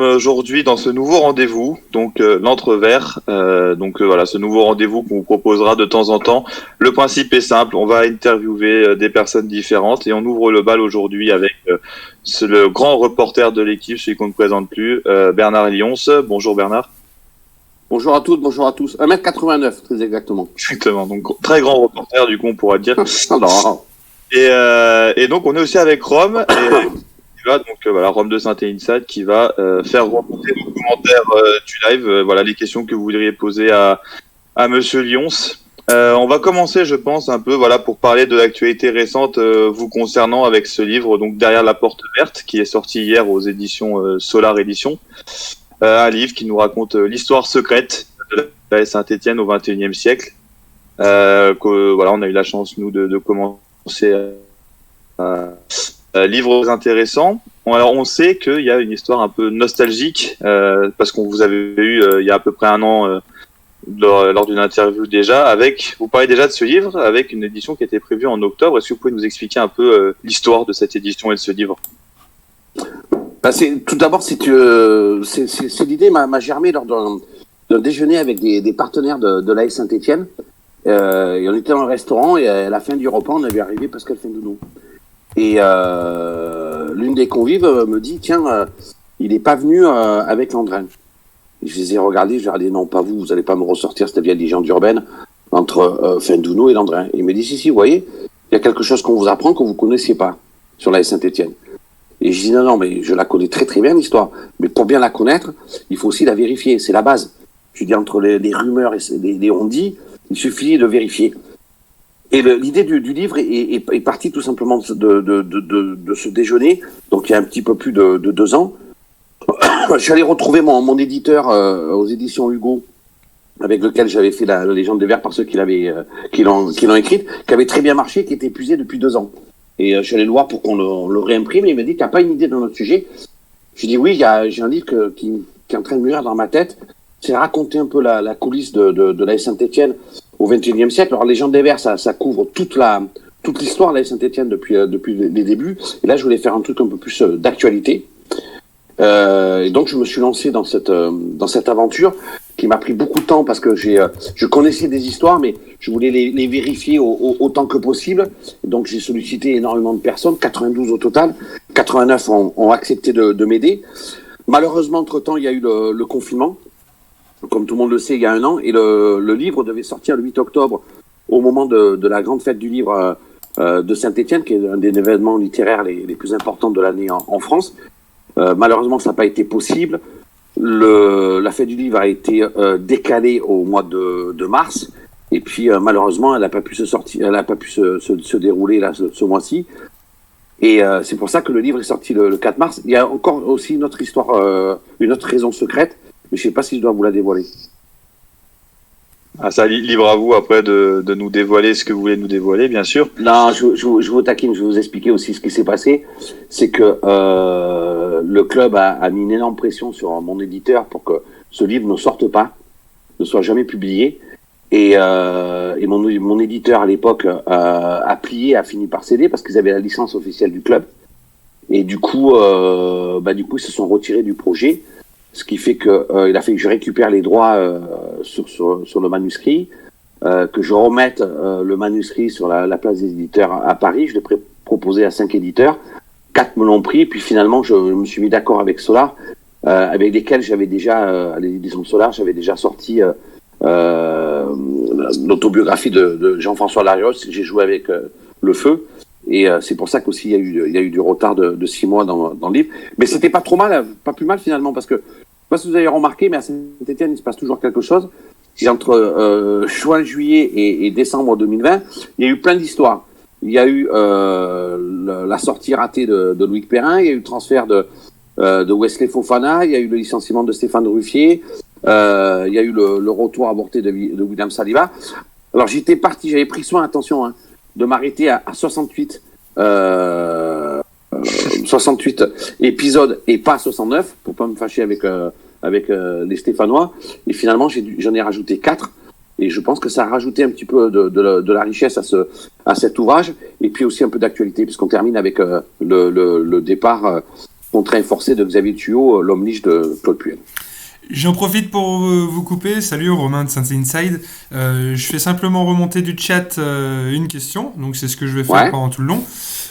aujourd'hui dans ce nouveau rendez-vous, donc l'entrevers. Voilà, ce nouveau rendez-vous qu'on vous proposera de temps en temps. Le principe est simple, on va interviewer des personnes différentes et on ouvre le bal aujourd'hui avec le grand reporter de l'équipe, celui qu'on ne présente plus, Bernard Lyons. Bonjour Bernard. Bonjour à toutes, bonjour à tous. 1m89, très exactement. Exactement, donc très grand reporter du coup on pourra dire. Alors, Et donc on est aussi avec Rome. Voilà, Rome de Saint-Inside qui va faire remonter vos commentaires du live. Voilà les questions que vous voudriez poser à Monsieur Lyons. On va commencer, je pense, un peu, voilà, pour parler de l'actualité récente vous concernant avec ce livre, donc Derrière la porte verte, qui est sorti hier aux éditions Solar Éditions. Un livre qui nous raconte l'histoire secrète de la Saint-Étienne au XXIe siècle. Voilà, on a eu la chance nous de commencer livre intéressant. Alors on sait qu'il y a une histoire un peu nostalgique parce qu'on vous avait eu il y a à peu près un an lors d'une interview déjà. Vous parlez déjà de ce livre avec une édition qui était prévue en octobre. Est-ce que vous pouvez nous expliquer un peu l'histoire de cette édition et de ce livre? tout d'abord, c'est l'idée m'a germé lors d'un déjeuner avec des partenaires de l'AS Saint-Étienne. Et on était dans un restaurant et à la fin du repas, on avait arrivé Pascal Fendounou. Et l'une des convives me dit, tiens, il n'est pas venu avec Landrin. Et je les ai regardés, je leur ai dit, non, pas vous, vous n'allez pas me ressortir cette vieille légende urbaine entre Fendounou et Landrin. Et il me dit, si, vous voyez, il y a quelque chose qu'on vous apprend que vous ne connaissiez pas sur la Saint-Étienne. Et je dis, non, mais je la connais très très bien l'histoire. Mais pour bien la connaître, il faut aussi la vérifier, c'est la base. Je dis, entre les rumeurs et les on-dit, il suffit de vérifier. Et l'idée du livre est partie tout simplement de ce déjeuner, donc il y a un petit peu plus de 2 ans. Je suis allé retrouver mon éditeur aux éditions Hugo, avec lequel j'avais fait la Légende des Vers par ceux qui l'ont écrite, qui avait très bien marché, qui était épuisé depuis 2 ans. Et je suis allé le voir pour qu'on le réimprime, et il m'a dit qu'il n'y a pas une idée dans notre sujet. Je lui ai dit oui, j'ai un livre qui est en train de mûrir dans ma tête, c'est raconter un peu la coulisse de la Saint-Étienne au XXIe siècle. Alors, Légende des Vers, ça couvre toute l'histoire de la Saint-Étienne depuis les débuts. Et là, je voulais faire un truc un peu plus d'actualité. Et donc, je me suis lancé dans cette aventure qui m'a pris beaucoup de temps parce que je connaissais des histoires, mais je voulais les vérifier autant que possible. Donc, j'ai sollicité énormément de personnes, 92 au total. 89 ont accepté de m'aider. Malheureusement, entre-temps, il y a eu le confinement. Comme tout le monde le sait, il y a 1 an, et le livre devait sortir le 8 octobre au moment de la grande fête du livre de Saint-Étienne, qui est un des événements littéraires les plus importants de l'année en France. Malheureusement, ça n'a pas été possible. La fête du livre a été décalée au mois de mars, et puis malheureusement, elle n'a pas pu se dérouler là ce mois-ci. Et c'est pour ça que le livre est sorti le 4 mars. Il y a encore aussi une autre histoire, une autre raison secrète, mais je ne sais pas si je dois vous la dévoiler. Ah, ça, libre à vous après de nous dévoiler ce que vous voulez nous dévoiler, bien sûr. Non, je vous taquine, je vais vous expliquer aussi ce qui s'est passé. C'est que le club a mis une énorme pression sur mon éditeur pour que ce livre ne sorte pas, ne soit jamais publié. Et mon éditeur à l'époque a plié, a fini par céder parce qu'ils avaient la licence officielle du club. Et du coup, ils se sont retirés du projet. Ce qui fait que il a fait que je récupère les droits sur le manuscrit, que je remette le manuscrit sur la place des éditeurs à Paris. Je l'ai proposé à 5 éditeurs, 4 me l'ont pris, puis finalement je me suis mis d'accord avec Solar, avec lesquels j'avais déjà, à l'édition Solar, j'avais déjà sorti l'autobiographie de Jean-François Larios. J'ai joué avec Le Feu. Et c'est pour ça qu'aussi il y a eu du retard de 6 mois dans le livre. Mais c'était pas trop mal, pas plus mal finalement, parce que je sais pas si vous avez remarqué, mais à Saint-Étienne, il se passe toujours quelque chose. Et entre juin, juillet et décembre 2020, il y a eu plein d'histoires. Il y a eu la sortie ratée de Loïc Perrin, il y a eu le transfert de Wesley Fofana, il y a eu le licenciement de Stéphane Ruffier, il y a eu le retour avorté de William Saliba. Alors j'étais parti, j'avais pris soin, attention, de m'arrêter à 68 épisodes et pas 69 pour pas me fâcher avec les Stéphanois. Et finalement, j'en ai rajouté 4. Et je pense que ça a rajouté un petit peu de la richesse à cet ouvrage. Et puis aussi un peu d'actualité, puisqu'on termine avec le départ contraint forcé de Xavier Thuot, l'homme liche de Claude Puel. J'en profite pour vous couper. Salut Romain de Saint Inside. Je fais simplement remonter du chat une question. Donc c'est ce que je vais faire pendant tout le long.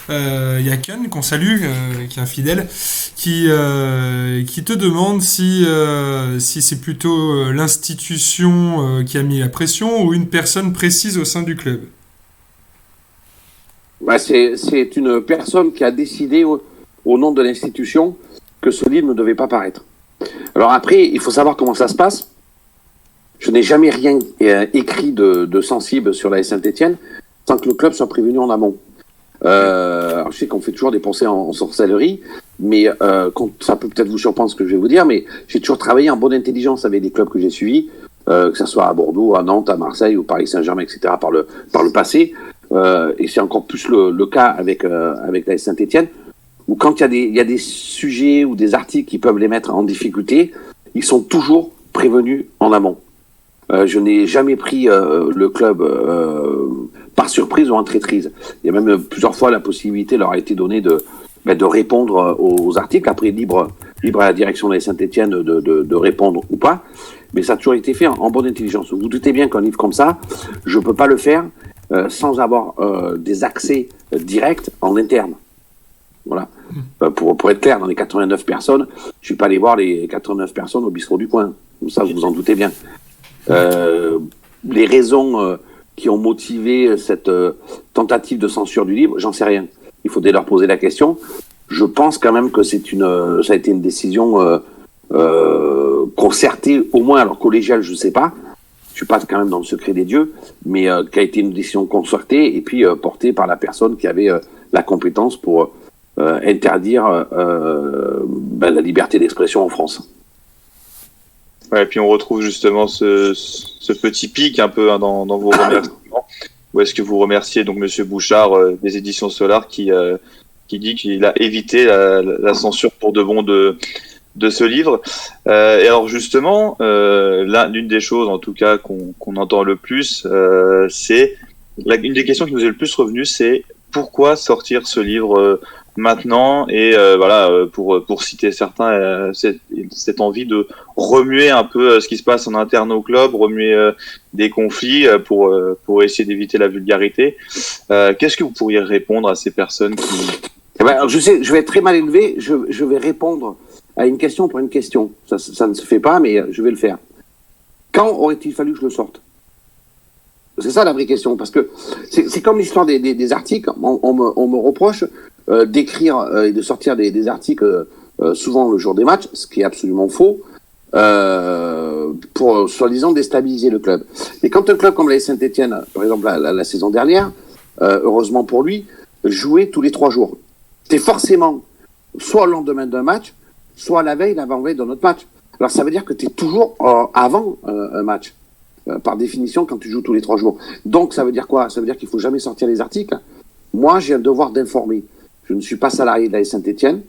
Il y a Ken qu'on salue, qui est un fidèle, qui te demande si c'est plutôt l'institution qui a mis la pression ou une personne précise au sein du club. C'est une personne qui a décidé au nom de l'institution que ce livre ne devait pas paraître. Alors après, il faut savoir comment ça se passe. Je n'ai jamais rien écrit de sensible sur l'AS Saint-Étienne sans que le club soit prévenu en amont. Alors je sais qu'on fait toujours des pensées en sorcellerie, mais ça peut peut-être vous surprendre ce que je vais vous dire, mais j'ai toujours travaillé en bonne intelligence avec les clubs que j'ai suivis, que ce soit à Bordeaux, à Nantes, à Marseille, au Paris Saint-Germain, etc. par le passé. Et c'est encore plus le cas avec l'AS Saint-Étienne, où quand il y a des sujets ou des articles qui peuvent les mettre en difficulté, ils sont toujours prévenus en amont. Je n'ai jamais pris le club par surprise ou en traîtrise. Il y a même plusieurs fois la possibilité leur a été donnée de répondre aux articles. Après, libre à la direction de la Saint-Étienne de répondre ou pas. Mais ça a toujours été fait en bonne intelligence. Vous vous doutez bien qu'un livre comme ça, je ne peux pas le faire sans avoir des accès directs en interne. Voilà. Pour être clair, dans les 89 personnes, je ne suis pas allé voir les 89 personnes au bistrot du coin. Ça, vous vous en doutez bien. Les raisons qui ont motivé cette tentative de censure du livre, j'en sais rien. Il faudrait leur poser la question. Je pense quand même que ça a été une décision concertée, au moins, alors collégiale, je ne sais pas. Je suis pas quand même dans le secret des dieux, mais qui a été une décision concertée et puis portée par la personne qui avait la compétence pour interdire la liberté d'expression en France. Ouais, et puis on retrouve justement ce petit pic un peu dans vos remerciements. Où est-ce que vous remerciez donc Monsieur Bouchard des éditions Solar qui dit qu'il a évité la censure pour de bon de ce livre. Et alors justement, l'une des choses en tout cas qu'on entend le plus, c'est une des questions qui nous est le plus revenue, c'est pourquoi sortir ce livre maintenant, et pour citer certains, cette envie de remuer un peu ce qui se passe en interne au club, remuer des conflits pour essayer d'éviter la vulgarité. Qu'est-ce que vous pourriez répondre à ces personnes qui... Alors je sais, je vais être très mal élevé, je vais répondre à une question pour une question. Ça ne se fait pas, mais je vais le faire. Quand aurait-il fallu que je le sorte ? C'est ça la vraie question, parce que c'est comme l'histoire des articles. On me reproche d'écrire et de sortir des articles souvent le jour des matchs, ce qui est absolument faux, pour soi-disant déstabiliser le club. Mais quand un club comme l'AS Saint-Étienne, par exemple la saison dernière, heureusement pour lui, jouait tous les 3 jours, c'était forcément soit le lendemain d'un match, soit la veille, l'avant-veille d'un autre match. Alors ça veut dire que tu es toujours avant un match. Par définition, quand tu joues tous les 3 jours. Donc, ça veut dire quoi ? Ça veut dire qu'il faut jamais sortir les articles. Moi, j'ai un devoir d'informer. Je ne suis pas salarié de l'AS Saint-Étienne.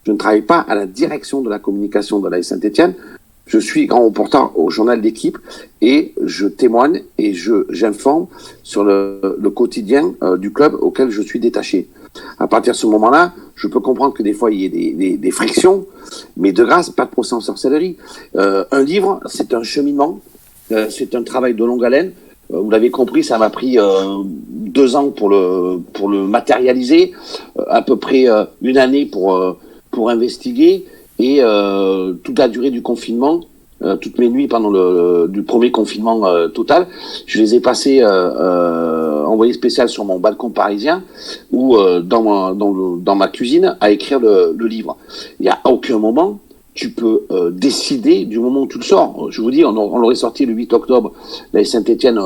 Je ne travaille pas à la direction de la communication de l'AS Saint-Étienne. Je suis grand reporter au journal d'équipe et je témoigne et j'informe sur le quotidien du club auquel je suis détaché. À partir de ce moment-là, je peux comprendre que des fois, il y ait des frictions, mais de grâce, pas de procès en sorcellerie. Un livre, c'est un cheminement. C'est un travail de longue haleine. Vous l'avez compris, ça m'a pris 2 ans pour le matérialiser, à peu près 1 année pour investiguer, et toute la durée du confinement, toutes mes nuits pendant du premier confinement total, je les ai passées envoyé spécial sur mon balcon parisien ou dans ma cuisine à écrire le livre. Il n'y a aucun moment tu peux décider du moment où tu le sors. Je vous dis, on l'aurait sorti le 8 octobre, la Saint-Étienne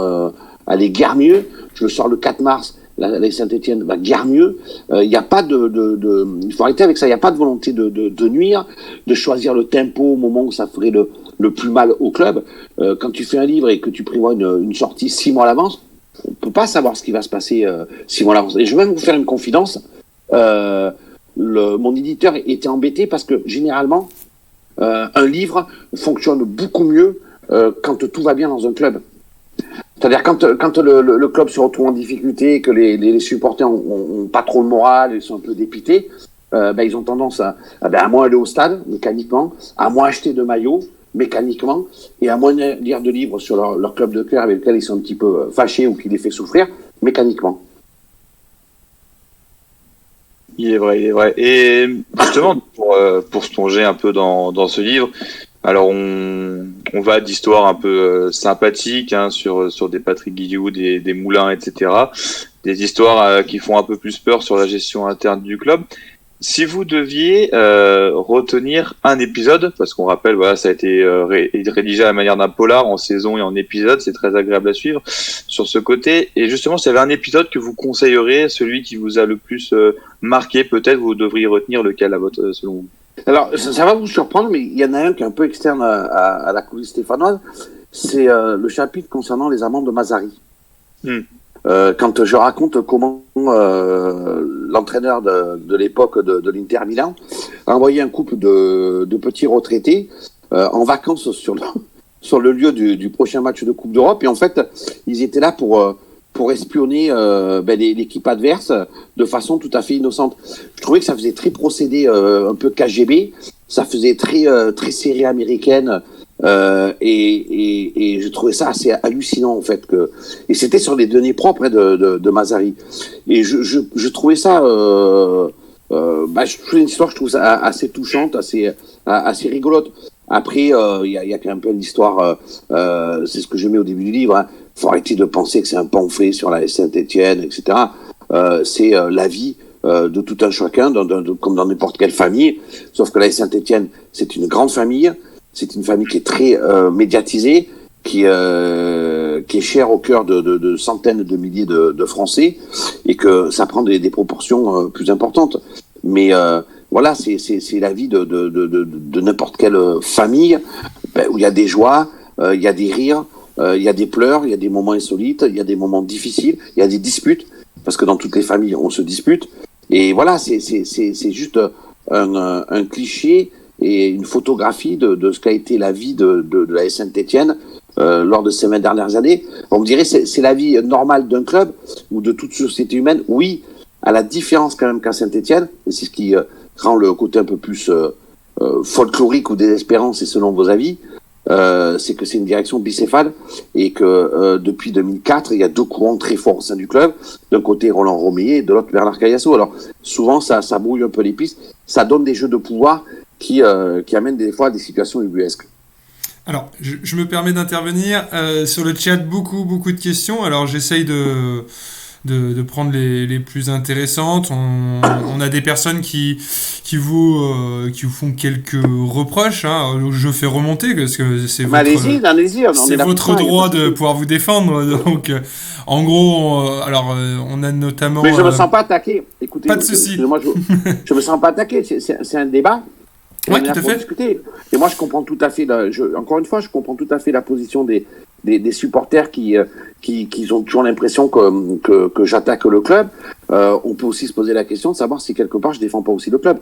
allait guère mieux. Je le sors le 4 mars, la Saint-Étienne va guère mieux. Il n'y a pas il faut arrêter avec ça. Il n'y a pas de volonté de nuire, de choisir le tempo au moment où ça ferait le plus mal au club. Quand tu fais un livre et que tu prévois une sortie 6 mois à l'avance, on ne peut pas savoir ce qui va se passer 6 mois à l'avance. Et je vais même vous faire une confidence. Mon éditeur était embêté parce que généralement, un livre fonctionne beaucoup mieux quand tout va bien dans un club. C'est-à-dire quand le club se retrouve en difficulté, que les supporters ont pas trop le moral, ils sont un peu dépités, ils ont tendance à moins aller au stade, mécaniquement, à moins acheter de maillots, mécaniquement, et à moins lire de livres sur leur club de cœur avec lequel ils sont un petit peu fâchés ou qui les fait souffrir, mécaniquement. Il est vrai, il est vrai. Et justement, pour se plonger un peu dans ce livre, alors on va d'histoires un peu sympathiques sur des Patrick Guillou, des Moulins, etc. Des histoires qui font un peu plus peur sur la gestion interne du club. Si vous deviez retenir un épisode, parce qu'on rappelle, voilà, ça a été rédigé à la manière d'un polar en saison et en épisode, c'est très agréable à suivre sur ce côté. Et justement, s'il y avait un épisode que vous conseilleriez, celui qui vous a le plus marqué, peut-être vous devriez retenir lequel selon vous. Alors, ça va vous surprendre, mais il y en a un qui est un peu externe à la coulisse stéphanoise, c'est le chapitre concernant les amants de Mazzari. Quand je raconte comment l'entraîneur de l'époque de l'Inter Milan a envoyé un couple de petits retraités en vacances sur le lieu du prochain match de Coupe d'Europe, et en fait ils étaient là pour espionner l'équipe adverse de façon tout à fait innocente. Je trouvais que ça faisait très procédé un peu KGB, ça faisait très série américaine. Et je trouvais ça assez hallucinant en fait et c'était sur les données propres de Mazzari, et je trouvais ça je trouvais une histoire, je trouve ça assez touchante, assez rigolote. Après il y a quand même un peu l'histoire, c'est ce que je mets au début du livre, hein. Faut arrêter de penser que c'est un pamphlet sur la Saint-Étienne, etc. C'est la vie de tout un chacun, comme dans n'importe quelle famille, sauf que la Saint-Étienne, c'est une grande famille. C'est une famille qui est très médiatisée, qui est chère au cœur de centaines de milliers de Français, et que ça prend des proportions plus importantes. Mais voilà, c'est la vie de n'importe quelle famille, où il y a des joies, il y a des rires, il y a des pleurs, il y a des moments insolites, il y a des moments difficiles, il y a des disputes, parce que dans toutes les familles on se dispute. Et voilà, c'est juste un cliché et une photographie de ce qu'a été la vie de la Saint-Étienne lors de ces 20 dernières années. On me dirait c'est la vie normale d'un club ou de toute société humaine. Oui, à la différence quand même qu'à Saint-Étienne, et c'est ce qui rend le côté un peu plus folklorique ou désespérant, c'est selon vos avis, c'est que c'est une direction bicéphale, et que depuis 2004, il y a deux courants très forts au sein du club. D'un côté Roland Romeyer et de l'autre Bernard Cayasso. Alors souvent ça brouille un peu les pistes, ça donne des jeux de pouvoir qui amènent des fois à des situations ubuesques. Alors, je me permets d'intervenir sur le chat, beaucoup de questions. Alors, j'essaye de prendre les plus intéressantes. On a des personnes qui vous font quelques reproches. Hein. Je fais remonter parce que c'est votre droit de pouvoir vous défendre. Donc, en gros, on a notamment. Mais je me sens pas attaqué. Écoutez, pas de souci. Moi, je me sens pas attaqué. C'est un débat. Oui, tout à fait. Discuter. Et moi, je comprends tout à fait. Encore une fois, je comprends tout à fait la position des supporters qui ont toujours l'impression que j'attaque le club. On peut aussi se poser la question de savoir si quelque part je défends pas aussi le club.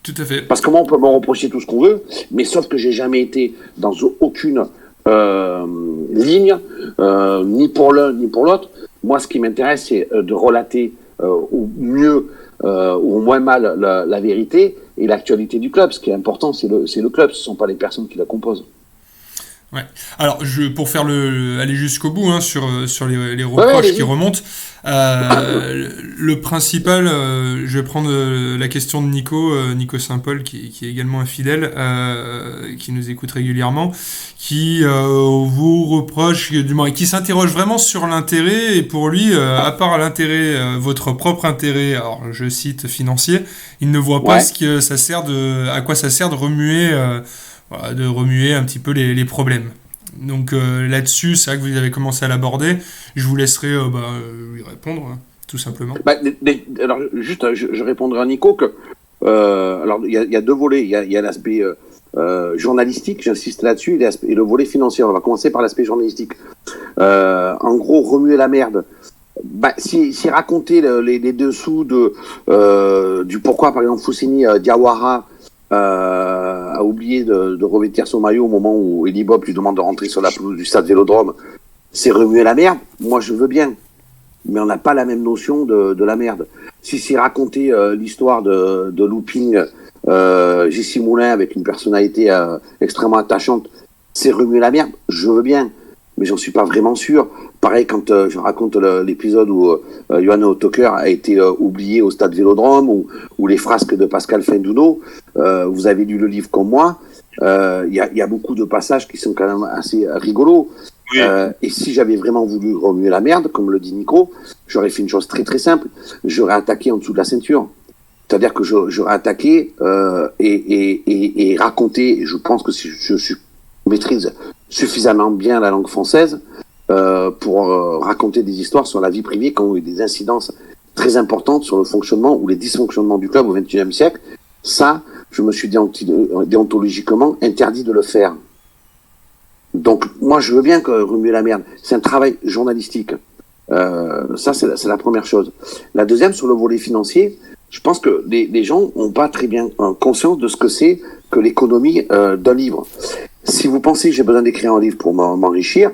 Tout à fait. Parce que moi, on peut me reprocher tout ce qu'on veut, mais sauf que j'ai jamais été dans aucune ligne, ni pour l'un ni pour l'autre. Moi, ce qui m'intéresse, c'est de relater au mieux ou au moins mal la vérité et l'actualité du club. Ce qui est important, c'est le club, ce ne sont pas les personnes qui la composent. Ouais. Alors, pour aller jusqu'au bout sur les reproches qui remontent, le principal, je vais prendre la question de Nico Saint-Paul, qui est également un fidèle, qui nous écoute régulièrement, qui vous reproche, du moins, qui s'interroge vraiment sur l'intérêt, et pour lui, à part l'intérêt, votre propre intérêt, alors je cite financier, il ne voit pas à quoi ça sert de remuer un petit peu les problèmes. Donc là-dessus, c'est vrai que vous avez commencé à l'aborder. Je vous laisserai lui répondre, tout simplement. Alors, juste, je répondrai à Nico que alors il y a deux volets. Il y a l'aspect journalistique, j'insiste là-dessus, et le volet financier. On va commencer par l'aspect journalistique. En gros, remuer la merde. Si raconter les dessous du pourquoi, par exemple, Foussini Diawara a oublié de revêtir son maillot au moment où Elie Bob lui demande de rentrer sur la pelouse du stade Vélodrome, c'est remuer la merde. Moi, je veux bien. mais on n'a pas la même notion de la merde. Si c'est raconter l'histoire de looping J.C. Moulin avec une personnalité extrêmement attachante, c'est remuer la merde, je veux bien, mais j'en suis pas vraiment sûr. Pareil quand je raconte l'épisode où Johan Tucker a été oublié au stade Vélodrome, ou les frasques de Pascal Fendouno. Vous avez lu le livre comme moi. Il y a beaucoup de passages qui sont quand même assez rigolos. Oui. Et si j'avais vraiment voulu remuer la merde, comme le dit Nico, j'aurais fait une chose très très simple. J'aurais attaqué en dessous de la ceinture. C'est-à-dire que j'aurais attaqué et raconté, et je pense que si je maîtrise suffisamment bien la langue française pour raconter des histoires sur la vie privée qui ont eu des incidences très importantes sur le fonctionnement ou les dysfonctionnements du club au XXIe siècle. Ça, je me suis déontologiquement interdit de le faire. Donc, moi, je veux bien remuer la merde. C'est un travail journalistique. Ça, c'est la première chose. La deuxième, sur le volet financier, je pense que les gens n'ont pas très bien conscience de ce que c'est que l'économie d'un livre. Si vous pensez que j'ai besoin d'écrire un livre pour m'enrichir,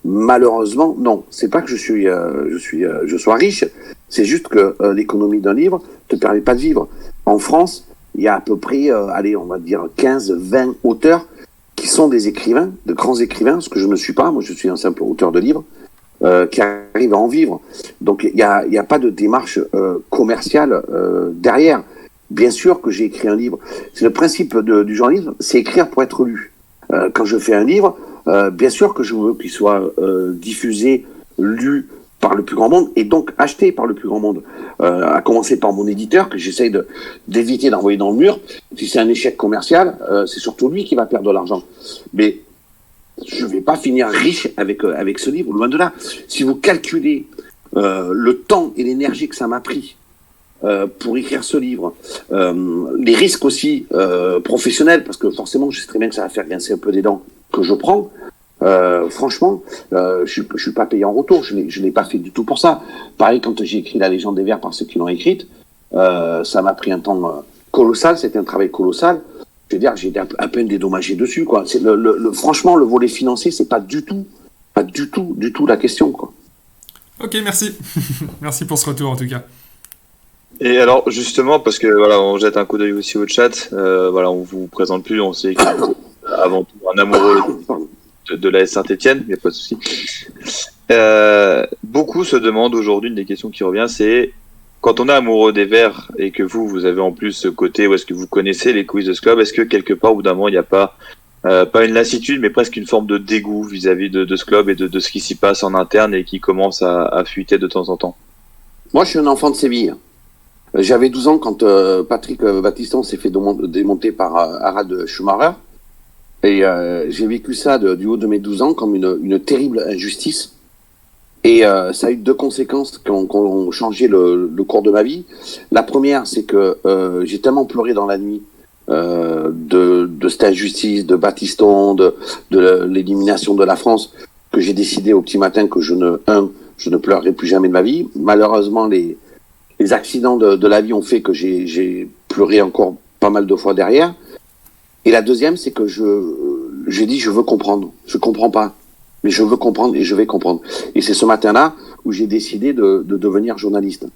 malheureusement, non. C'est pas que je sois riche, c'est juste que l'économie d'un livre te permet pas de vivre. En France, il y a à peu près, on va dire 15-20 auteurs qui sont des écrivains, de grands écrivains, ce que je ne suis pas. Moi, je suis un simple auteur de livres qui arrive à en vivre. Donc, il y a pas de démarche commerciale derrière. Bien sûr que j'ai écrit un livre. C'est le principe du journalisme, c'est écrire pour être lu. Quand je fais un livre, bien sûr que je veux qu'il soit diffusé, lu par le plus grand monde, et donc acheté par le plus grand monde. À commencer par mon éditeur, que j'essaye d'éviter d'envoyer dans le mur. Si c'est un échec commercial, c'est surtout lui qui va perdre de l'argent. Mais je vais pas finir riche avec ce livre, loin de là. Si vous calculez le temps et l'énergie que ça m'a pris pour écrire ce livre, les risques aussi professionnels, parce que forcément je sais très bien que ça va faire grincer un peu des dents, que je prends, franchement, je suis pas payé en retour, je l'ai pas fait du tout pour ça. Pareil, quand j'ai écrit La Légende des Vers par ceux qui l'ont écrite, ça m'a pris un temps colossal, c'était un travail colossal. Je veux dire, j'ai été à peine dédommagé dessus, quoi. C'est franchement, le volet financier, c'est pas du tout la question, quoi. Ok, merci. Merci pour ce retour, en tout cas. Et alors, justement, parce que voilà, on jette un coup d'œil aussi au chat, voilà, on vous présente plus, on sait que avant tout un amoureux de l'AS Saint-Etienne, il n'y a pas de souci. Beaucoup se demandent aujourd'hui, une des questions qui revient, c'est quand on est amoureux des Verts et que vous avez en plus ce côté où est-ce que vous connaissez les coulisses de ce club, est-ce que quelque part, au bout d'un moment, il n'y a pas une lassitude, mais presque une forme de dégoût vis-à-vis de ce club et de ce qui s'y passe en interne et qui commence à fuiter de temps en temps? Moi, je suis un enfant de Séville. J'avais 12 ans quand Patrick Battiston s'est fait démonter par Harald Schumacher. Et j'ai vécu ça du haut de mes 12 ans comme une terrible injustice. Et ça a eu deux conséquences qui ont changé le cours de ma vie. La première, c'est que j'ai tellement pleuré dans la nuit de cette injustice, de Battiston, de l'élimination de la France, que j'ai décidé au petit matin que je ne pleurerai plus jamais de ma vie. Malheureusement, les accidents de la vie ont fait que j'ai pleuré encore pas mal de fois derrière. Et la deuxième, c'est que j'ai dit je veux comprendre. Je comprends pas, mais je veux comprendre et je vais comprendre. Et c'est ce matin-là où j'ai décidé de devenir journaliste.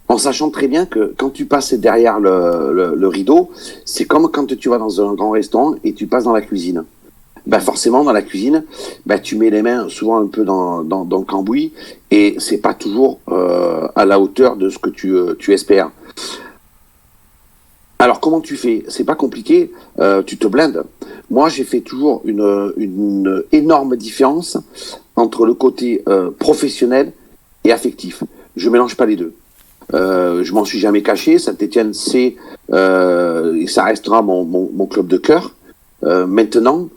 En sachant très bien que quand tu passes derrière le rideau, c'est comme quand tu vas dans un grand restaurant et tu passes dans la cuisine. Ben forcément, dans la cuisine, ben tu mets les mains souvent un peu dans le cambouis et c'est pas toujours à la hauteur de ce que tu espères. Alors comment tu fais? C'est pas compliqué, tu te blindes. Moi, j'ai fait toujours une énorme différence entre le côté professionnel et affectif. Je mélange pas les deux. Je m'en suis jamais caché. Saint-Etienne, c'est et ça restera mon club de cœur. Maintenant,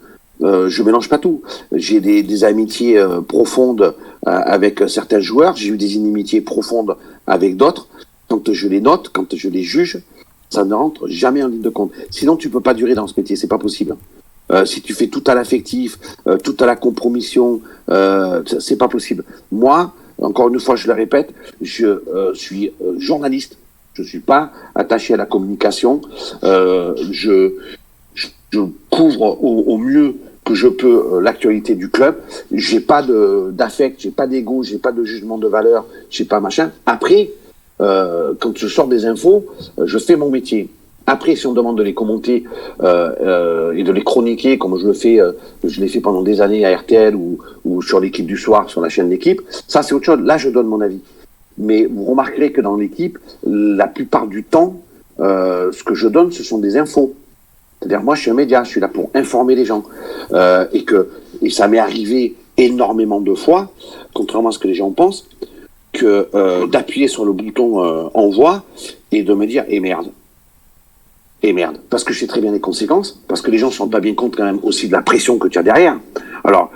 je mélange pas tout. J'ai des amitiés profondes avec certains joueurs. J'ai eu des inimitiés profondes avec d'autres. Quand je les note, quand je les juge, ça ne rentre jamais en ligne de compte. Sinon, tu peux pas durer dans ce métier. C'est pas possible. Si tu fais tout à l'affectif, tout à la compromission, c'est pas possible. Moi, encore une fois, je le répète, je suis journaliste. Je suis pas attaché à la communication. Je couvre au mieux que je peux l'actualité du club. J'ai pas d'affect, j'ai pas d'ego, j'ai pas de jugement de valeur, j'ai pas machin. Après, quand je sors des infos, je fais mon métier. Après, si on demande de les commenter et de les chroniquer, comme je le fais, je l'ai fait pendant des années à RTL ou sur l'équipe du soir, sur la chaîne L'équipe, ça c'est autre chose. Là, je donne mon avis. Mais vous remarquerez que dans l'équipe, la plupart du temps, ce que je donne, ce sont des infos. C'est-à-dire, moi, je suis un média, je suis là pour informer les gens. Et ça m'est arrivé énormément de fois, contrairement à ce que les gens pensent, que d'appuyer sur le bouton envoi et de me dire et merde, parce que je sais très bien les conséquences, parce que les gens ne se rendent pas bien compte quand même aussi de la pression que tu as derrière. Alors,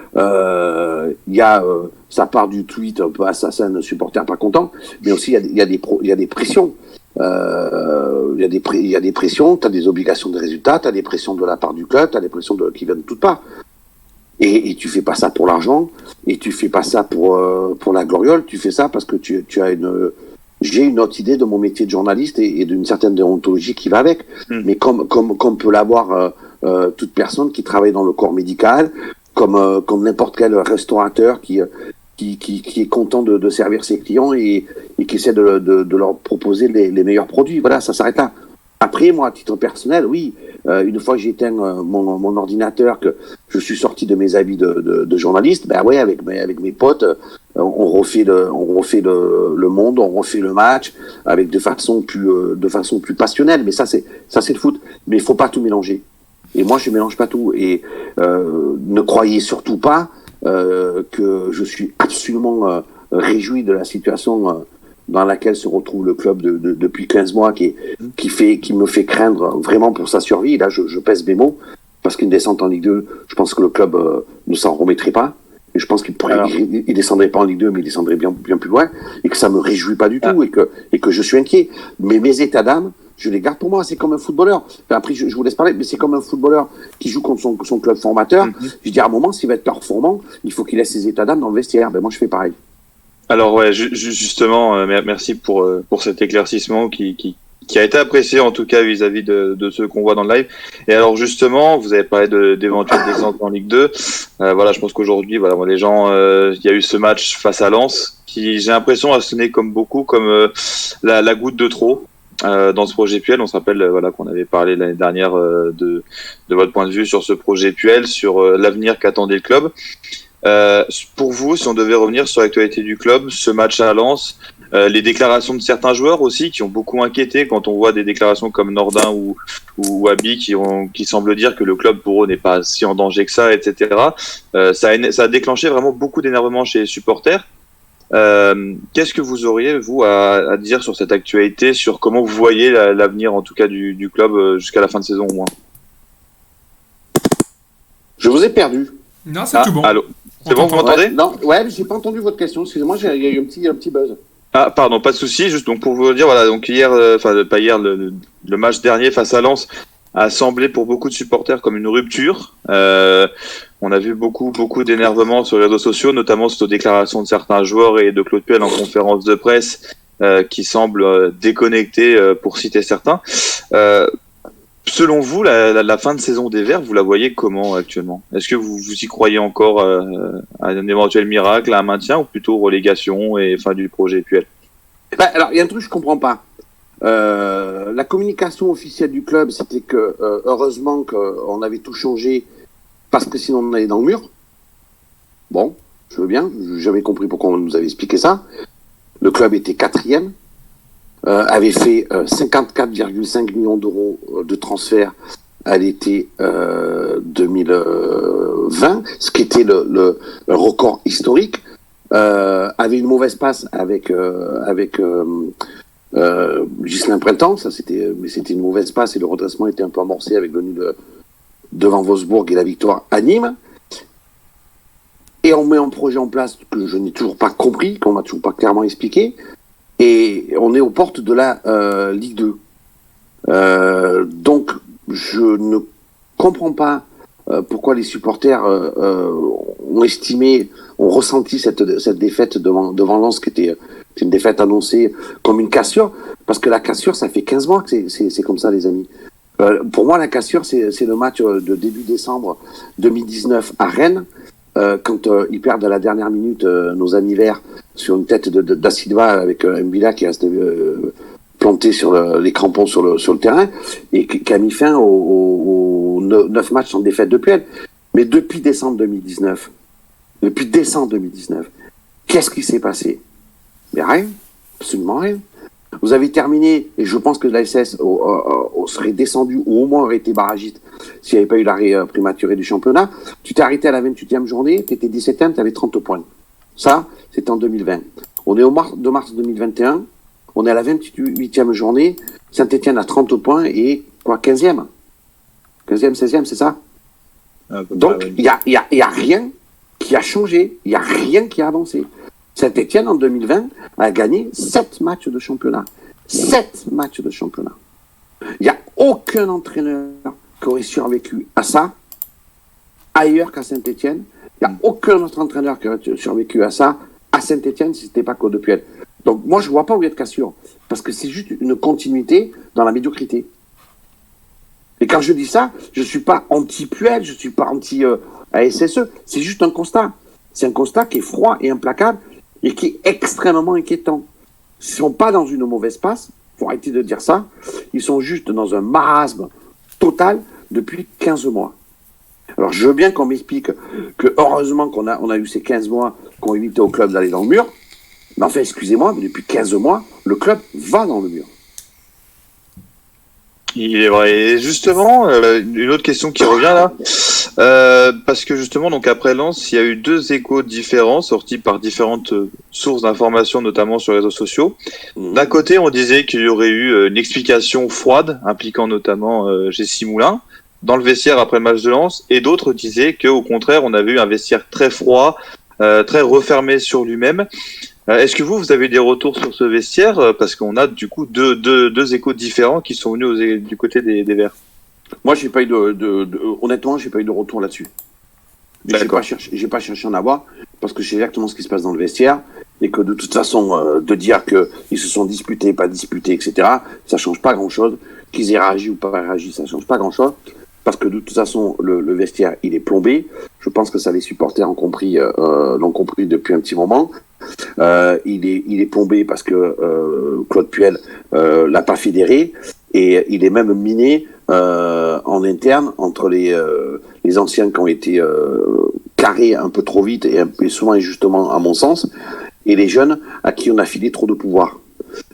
ça part du tweet un peu assassin de supporters pas contents, mais aussi il y a des pressions. Il y a des pressions, tu as des obligations de résultats, tu as des pressions de la part du club, tu as des pressions qui viennent de toutes parts. Et tu fais pas ça pour l'argent, et tu fais pas ça pour la gloriole, tu fais ça parce que j'ai une autre idée de mon métier de journaliste et d'une certaine déontologie qui va avec. Mais comme peut l'avoir toute personne qui travaille dans le corps médical, comme n'importe quel restaurateur qui est content de servir ses clients et qui essaie de leur proposer les meilleurs produits. Voilà, ça s'arrête là. Après, moi, à titre personnel, oui, une fois que j'ai éteint mon ordinateur, que je suis sorti de mes habits de journaliste, ben ouais, avec mes potes, on refait le monde, on refait le match, avec de façon plus passionnelle. Mais ça c'est le foot. Mais il faut pas tout mélanger. Et moi, je mélange pas tout. Et ne croyez surtout pas que je suis absolument réjoui de la situation dans laquelle se retrouve le club depuis 15 mois, qui me fait craindre vraiment pour sa survie. Et là, je pèse mes mots, parce qu'une descente en Ligue 2, je pense que le club ne s'en remettrait pas. Et je pense qu'il descendrait pas en Ligue 2, mais il descendrait bien plus loin, et que ça me réjouit pas du tout, et que je suis inquiet. Mais mes états d'âme, je les garde pour moi. C'est comme un footballeur. Enfin, après, je vous laisse parler, mais c'est comme un footballeur qui joue contre son club formateur. Je dis, à un moment, s'il va être performant, il faut qu'il laisse ses états d'âme dans le vestiaire. Ben, moi, je fais pareil. Alors ouais, justement, merci pour cet éclaircissement qui a été apprécié en tout cas vis-à-vis de ceux qu'on voit dans le live. Et alors justement, vous avez parlé d'éventuels descentes en Ligue 2. Voilà, je pense qu'aujourd'hui, voilà, les gens, il y a eu ce match face à Lens qui, j'ai l'impression, a sonné comme la goutte de trop. Dans ce projet Puel, on se rappelle voilà qu'on avait parlé l'année dernière de votre point de vue sur ce projet Puel, sur l'avenir qu'attendait le club. Pour vous, si on devait revenir sur l'actualité du club, ce match à Lens, les déclarations de certains joueurs aussi qui ont beaucoup inquiété quand on voit des déclarations comme Nordin ou Abi qui semblent dire que le club pour eux n'est pas si en danger que ça, etc. Ça a déclenché vraiment beaucoup d'énervement chez les supporters. Qu'est-ce que vous auriez, vous, à dire sur cette actualité, sur comment vous voyez l'avenir, en tout cas, du club jusqu'à la fin de saison au moins? Je vous ai perdu. Non, c'est tout bon. Allô, c'est bon, vous m'entendez? Non, ouais, j'ai pas entendu votre question. Excusez-moi, il y a eu un petit buzz. Ah, pardon, pas de souci. Juste donc pour vous dire, voilà, donc hier, pas hier, le match dernier face à Lens a semblé pour beaucoup de supporters comme une rupture. On a vu beaucoup d'énervement sur les réseaux sociaux, notamment sur les déclarations de certains joueurs et de Claude Puel en conférence de presse, qui semblent déconnectés, pour citer certains. Selon vous, la fin de saison des Verts, vous la voyez comment actuellement? Est-ce que vous y croyez encore à un éventuel miracle, à un maintien, ou plutôt relégation et fin du projet Puel? Alors, il y a un truc que je comprends pas. La communication officielle du club, c'était que heureusement qu'on avait tout changé, parce que sinon on allait dans le mur. Bon, je veux bien, je n'ai jamais compris pourquoi on nous avait expliqué ça. Le club était 4e. Avait fait 54,5 millions d'euros de transfert à l'été 2020, ce qui était le record historique. Avait une mauvaise passe avec Ghislain Printemps, c'était une mauvaise passe et le redressement était un peu amorcé avec le nul devant Wolfsburg et la victoire à Nîmes. Et on met un projet en place que je n'ai toujours pas compris, qu'on m'a toujours pas clairement expliqué. Et on est aux portes de la Ligue 2. Donc, je ne comprends pas pourquoi les supporters ont ressenti cette défaite devant Lens, qui était une défaite annoncée comme une cassure, parce que la cassure, ça fait 15 mois que c'est comme ça, les amis. Pour moi, la cassure, c'est le match de début décembre 2019 à Rennes, quand ils perdent à la dernière minute nos amis verts sur une tête Da Silva avec Mbila qui reste planté sur les crampons sur le terrain et qui a mis fin aux 9 matchs sans défaite de Puel. Mais depuis décembre 2019, qu'est-ce qui s'est passé? Mais rien, absolument rien. Vous avez terminé, et je pense que la SS serait descendu ou au moins aurait été barragiste s'il n'y avait pas eu l'arrêt prématuré du championnat. Tu t'es arrêté à la 28e journée, tu étais 17e, tu avais 30 points. Ça, c'était en 2020. On est au de mars 2021, on est à la 28e journée, Saint-Etienne a 30 points et quoi, 15e 15e, 16e, c'est ça? Donc, il y a rien qui a changé, il n'y a rien qui a avancé. Saint-Etienne, en 2020, a gagné 7 matchs de championnat. 7 matchs de championnat. Il n'y a aucun entraîneur qui aurait survécu à ça, ailleurs qu'à Saint-Etienne. Il n'y a aucun autre entraîneur qui aurait survécu à ça, à Saint-Etienne, si ce n'était pas Claude de Puel. Donc, moi, je ne vois pas où il y a de cassure. Parce que c'est juste une continuité dans la médiocrité. Et quand je dis ça, je ne suis pas anti-Puel, je ne suis pas anti-ASSE. C'est juste un constat. C'est un constat qui est froid et implacable et qui est extrêmement inquiétant. Ils ne sont pas dans une mauvaise passe, il faut arrêter de dire ça. Ils sont juste dans un marasme total depuis 15 mois. Alors, je veux bien qu'on m'explique que heureusement qu'on a eu ces 15 mois qui ont évité au club d'aller dans le mur. Mais enfin, excusez-moi, mais depuis 15 mois, le club va dans le mur. Il est vrai. Et justement, une autre question qui revient là, parce que justement, donc après Lens, il y a eu 2 échos différents sortis par différentes sources d'informations, notamment sur les réseaux sociaux. D'un côté, on disait qu'il y aurait eu une explication froide, impliquant notamment Jessie Moulin, dans le vestiaire après le match de Lens, et d'autres disaient qu'au contraire, on avait eu un vestiaire très froid, très refermé sur lui-même. Est-ce que vous avez des retours sur ce vestiaire? Parce qu'on a du coup deux échos différents qui sont venus du côté des Verts. Moi, j'ai pas eu honnêtement, j'ai pas eu de retour là-dessus. J'ai pas cherché à en avoir parce que je sais exactement ce qui se passe dans le vestiaire et que de toute façon, de dire qu'ils se sont disputés, pas disputés, etc., ça change pas grand-chose. Qu'ils aient réagi ou pas réagi, ça change pas grand-chose. Parce que de toute façon, le vestiaire, il est plombé. Je pense que ça, les supporters l'ont compris depuis un petit moment. Il est plombé parce que Claude Puel l'a pas fédéré et il est même miné en interne entre les anciens qui ont été carrés un peu trop vite et souvent injustement à mon sens et les jeunes à qui on a filé trop de pouvoir.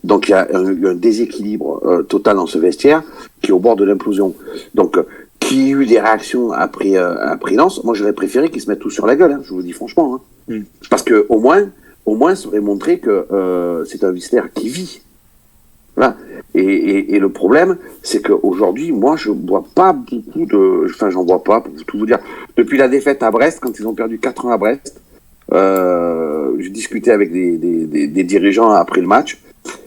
Donc il y a un déséquilibre total dans ce vestiaire qui est au bord de l'implosion. Donc qu'il y ait eu des réactions après Lens, moi j'aurais préféré qu'ils se mettent tous sur la gueule, hein, je vous le dis franchement. Hein. Parce que au moins ça aurait montré que c'est un vestiaire qui vit. Voilà. Et le problème, c'est qu'aujourd'hui, moi je vois pas beaucoup j'en vois pas, pour tout vous dire. Depuis la défaite à Brest, quand ils ont perdu 4-1 à Brest, j'ai discuté avec des dirigeants après le match,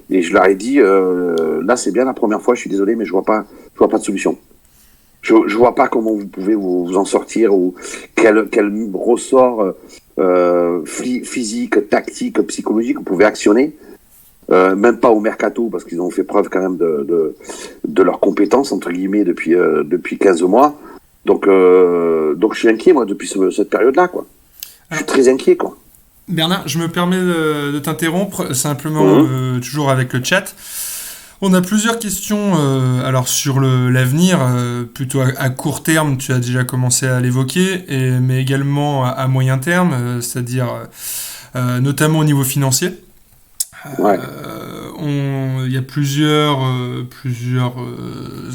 et je leur ai dit, là c'est bien la première fois, je suis désolé, mais je vois pas de solution. Je vois pas comment vous pouvez vous en sortir ou quel ressort physique, tactique, psychologique vous pouvez actionner. Même pas au mercato parce qu'ils ont fait preuve quand même de leur compétence entre guillemets depuis 15 mois. Donc je suis inquiet moi depuis cette période-là quoi. Je suis très inquiet quoi. Bernard, je me permets de t'interrompre simplement toujours avec le chat. On a plusieurs questions alors sur l'avenir, plutôt à court terme, tu as déjà commencé à l'évoquer, mais également à moyen terme, c'est-à-dire notamment au niveau financier. Ouais. Il y a plusieurs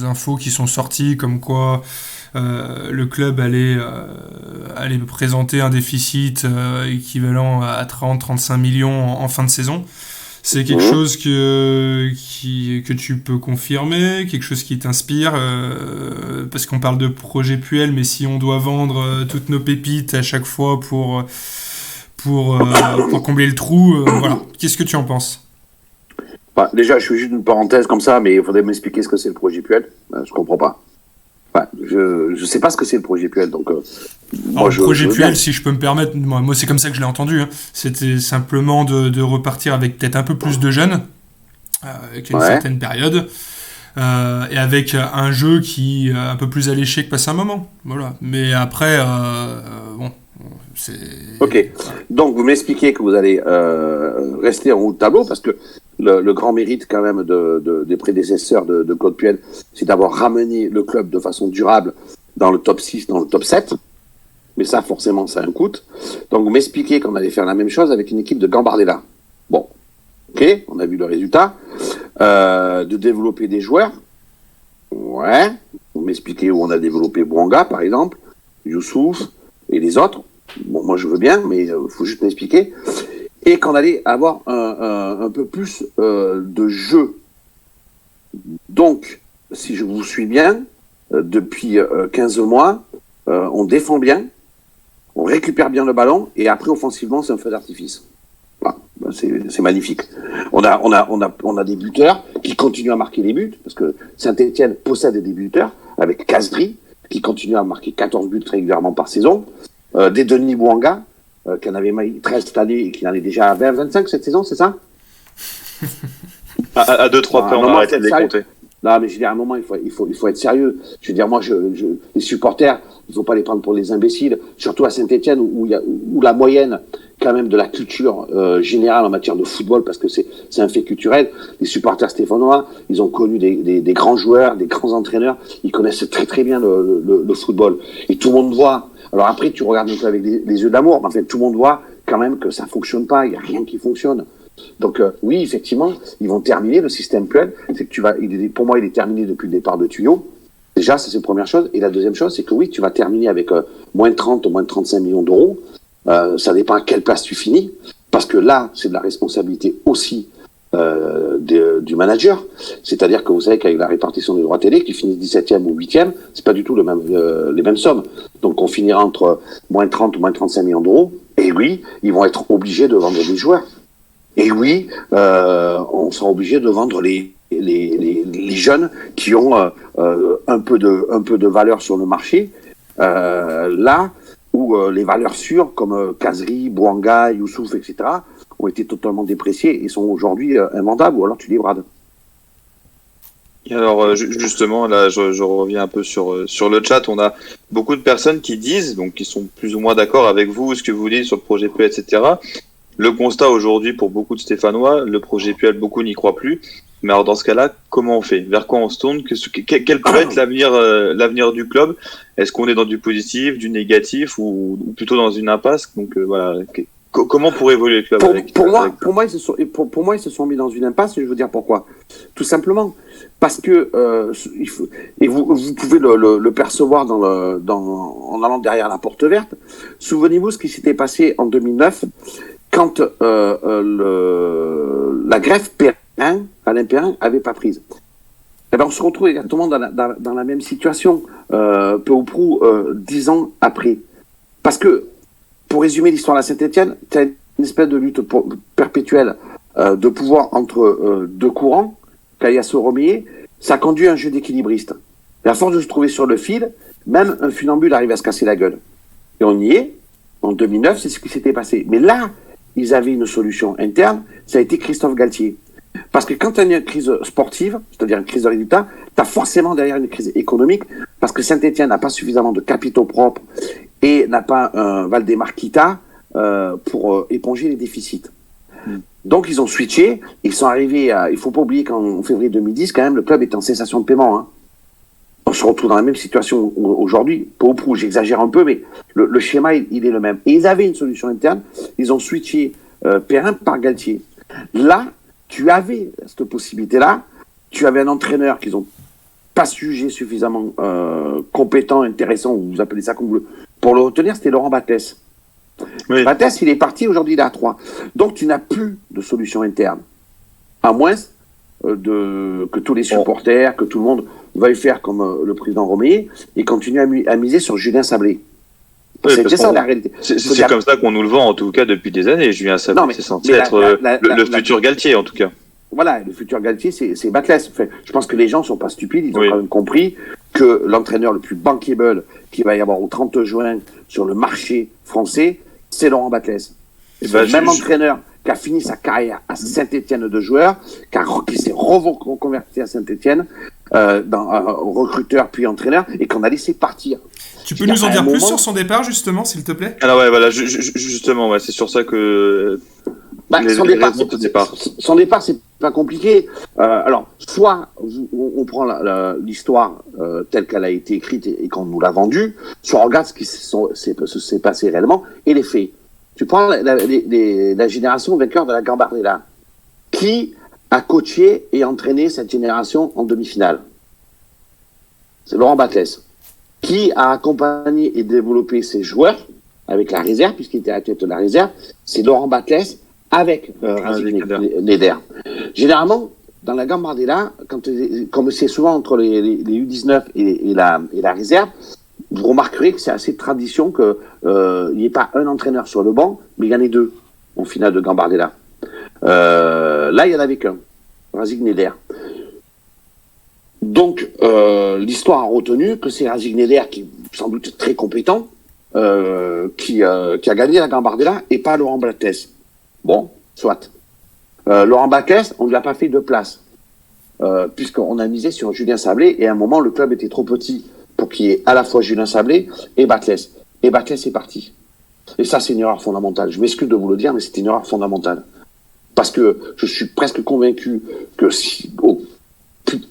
infos qui sont sorties comme quoi le club allait présenter un déficit équivalent à 30-35 millions en fin de saison. C'est quelque chose que tu peux confirmer, quelque chose qui t'inspire, parce qu'on parle de projet Puel, mais si on doit vendre toutes nos pépites à chaque fois pour combler le trou, voilà. Qu'est-ce que tu en penses? Bah, déjà, je fais juste une parenthèse comme ça, mais il faudrait m'expliquer ce que c'est le projet Puel. Je comprends pas. Je sais pas ce que c'est le projet Puel, donc. Le projet Puel, si je peux me permettre, moi c'est comme ça que je l'ai entendu. Hein. C'était simplement de repartir avec peut-être un peu plus de jeunes, avec une certaine période. et avec un jeu qui est un peu plus alléché que passer un moment. Voilà. Mais après, bon, c'est... Ok. Donc, vous m'expliquez que vous allez rester en haut de tableau, parce que le grand mérite quand même des prédécesseurs de Claude Puel, c'est d'avoir ramené le club de façon durable dans le top 6, dans le top 7. Mais ça, forcément, ça a un coût. Donc, vous m'expliquez qu'on allait faire la même chose avec une équipe de Gambardella. Bon, ok, on a vu le résultat. De développer des joueurs. Ouais. Vous m'expliquez où on a développé Bouanga, par exemple, Youssouf et les autres. Bon, moi, je veux bien, mais il faut juste m'expliquer. Et qu'on allait avoir un peu plus de jeu. Donc, si je vous suis bien, depuis 15 mois, on défend bien, on récupère bien le ballon, et après, offensivement, c'est un feu d'artifice. Voilà. C'est magnifique. On a des buteurs qui continuent à marquer les buts, parce que Saint-Etienne possède des buteurs, avec Kazri, qui continue à marquer 14 buts régulièrement par saison, des Denis Bouanga, qui en avait 13 cette année et qui en est déjà à 20-25 cette saison, c'est ça? À 2-3 on va arrêter de les compter. Non, mais je veux dire, à un moment, il faut être sérieux. Je veux dire, moi, les supporters, il ne faut pas les prendre pour des imbéciles, surtout à Saint-Etienne, où la moyenne, quand même, de la culture générale en matière de football, parce que c'est un fait culturel, les supporters stéphanois, ils ont connu des grands joueurs, des grands entraîneurs, ils connaissent très très bien le football. Et tout le monde voit. Alors après, tu regardes un peu avec les yeux d'amour, mais en fait, tout le monde voit quand même que ça fonctionne pas, il n'y a rien qui fonctionne. Donc oui, effectivement, ils vont terminer le système Puel. C'est que pour moi, il est terminé depuis le départ de Tuyau. Déjà, ça c'est la première chose. Et la deuxième chose, c'est que oui, tu vas terminer avec moins de 30 ou moins de 35 millions d'euros. Ça dépend à quelle place tu finis, parce que là, c'est de la responsabilité aussi du manager. C'est-à-dire que vous savez qu'avec la répartition des droits télé, qu'ils finissent 17e ou 8e, c'est pas du tout les mêmes sommes. Donc on finira entre moins de 30 ou moins de 35 millions d'euros. Et oui, ils vont être obligés de vendre des joueurs. Et oui, on sera obligé de vendre les jeunes qui ont un peu de valeur sur le marché. Là où les valeurs sûres comme Kazri, Bouanga, Youssouf, etc. ont été totalement dépréciées et sont aujourd'hui invendables, ou alors tu les brades. Et alors justement, là, je reviens un peu sur le chat. On a beaucoup de personnes qui disent, donc qui sont plus ou moins d'accord avec vous, ce que vous dites sur le projet PE, etc. Le constat aujourd'hui pour beaucoup de Stéphanois, le projet PL, beaucoup n'y croient plus. Mais alors dans ce cas-là, comment on fait? Vers quoi on se tourne? Quel peut être l'avenir du club? Est-ce qu'on est dans du positif, du négatif ou plutôt dans une impasse? Donc voilà, comment pourrait évoluer le club? Pour moi, ils se sont mis dans une impasse, et je veux dire pourquoi. Tout simplement parce que vous pouvez le percevoir en allant derrière la porte verte. Souvenez-vous ce qui s'était passé en 2009. Quand la greffe Perrin, Alain Perrin, avait pas prise. Eh ben, on se retrouve exactement dans la même situation, peu ou prou, 10 ans après. Parce que, pour résumer l'histoire de la Saint-Etienne, tu as une espèce de lutte perpétuelle de pouvoir entre deux courants, Caillasse Romier, ça conduit à un jeu d'équilibriste. Et à force de se trouver sur le fil, même un funambule arrive à se casser la gueule. Et on y est, en 2009, c'est ce qui s'était passé. Mais là, ils avaient une solution interne, ça a été Christophe Galtier. Parce que quand tu as une crise sportive, c'est-à-dire une crise de résultats, tu as forcément derrière une crise économique, parce que Saint-Etienne n'a pas suffisamment de capitaux propres et n'a pas un Valdemar Kita pour éponger les déficits. Donc ils ont switché, ils sont arrivés à... Il faut pas oublier qu'en février 2010, quand même, le club était en cessation de paiement. Hein. On se retrouve dans la même situation aujourd'hui, pas au prou, j'exagère un peu, mais le schéma, il est le même. Et ils avaient une solution interne, ils ont switché Perrin par Galtier. Là, tu avais cette possibilité-là, tu avais un entraîneur qu'ils n'ont pas jugé suffisamment compétent, intéressant, ou vous appelez ça comme vous voulez, pour le retenir, c'était Laurent Batès. Oui. Batès, il est parti, aujourd'hui il est à 3. Donc tu n'as plus de solution interne. À moins que tous les supporters, que tout le monde veuille faire comme le président Romier et continue à miser sur Julien Sablé. Oui, c'est ça la réalité. C'est comme ça qu'on nous le vend en tout cas depuis des années. Julien Sablé, c'est censé être le futur Galtier en tout cas. Voilà, le futur Galtier, c'est Batès. Enfin, je pense que les gens ne sont pas stupides, ils ont quand même compris que l'entraîneur le plus bankable qu'il va y avoir au 30 juin sur le marché français, c'est Laurent Batès. C'est le même entraîneur qui a fini sa carrière à Saint-Etienne de joueur, qui s'est reconverti à Saint-Etienne, recruteur puis entraîneur, et qu'on a laissé partir. Tu peux nous en dire plus sur son départ, justement, s'il te plaît? Alors ouais, voilà, justement, ouais, c'est sur ça que son départ, c'est pas compliqué. Alors, soit on prend l'histoire telle qu'elle a été écrite et qu'on nous l'a vendue, soit on regarde ce qui s'est passé réellement et les faits. Tu prends la génération vainqueur de la Gambardella. Qui a coaché et entraîné cette génération en demi-finale? C'est Laurent Batles. Qui a accompagné et développé ses joueurs avec la réserve, puisqu'il était à la tête de la réserve? C'est Laurent Batles avec Razik Neder. Généralement, dans la Gambardella, comme c'est souvent entre les U19 et la réserve, vous remarquerez que c'est assez tradition qu'il n'y ait pas un entraîneur sur le banc, mais il y en ait deux en finale de Gambardella. Là, il y en avait qu'un, Razik Neder. Donc, l'histoire a retenu que c'est Razik Neder, qui est sans doute très compétent, qui a gagné la Gambardella, et pas Laurent Batles. Bon, soit. Laurent Batles, on ne lui a pas fait de place, puisqu'on a misé sur Julien Sablé, et à un moment, le club était trop petit pour qu'il y ait à la fois Julien Sablé et Batles. Et Batles est parti. Et ça, c'est une erreur fondamentale. Je m'excuse de vous le dire, mais c'est une erreur fondamentale. Parce que je suis presque convaincu que si, au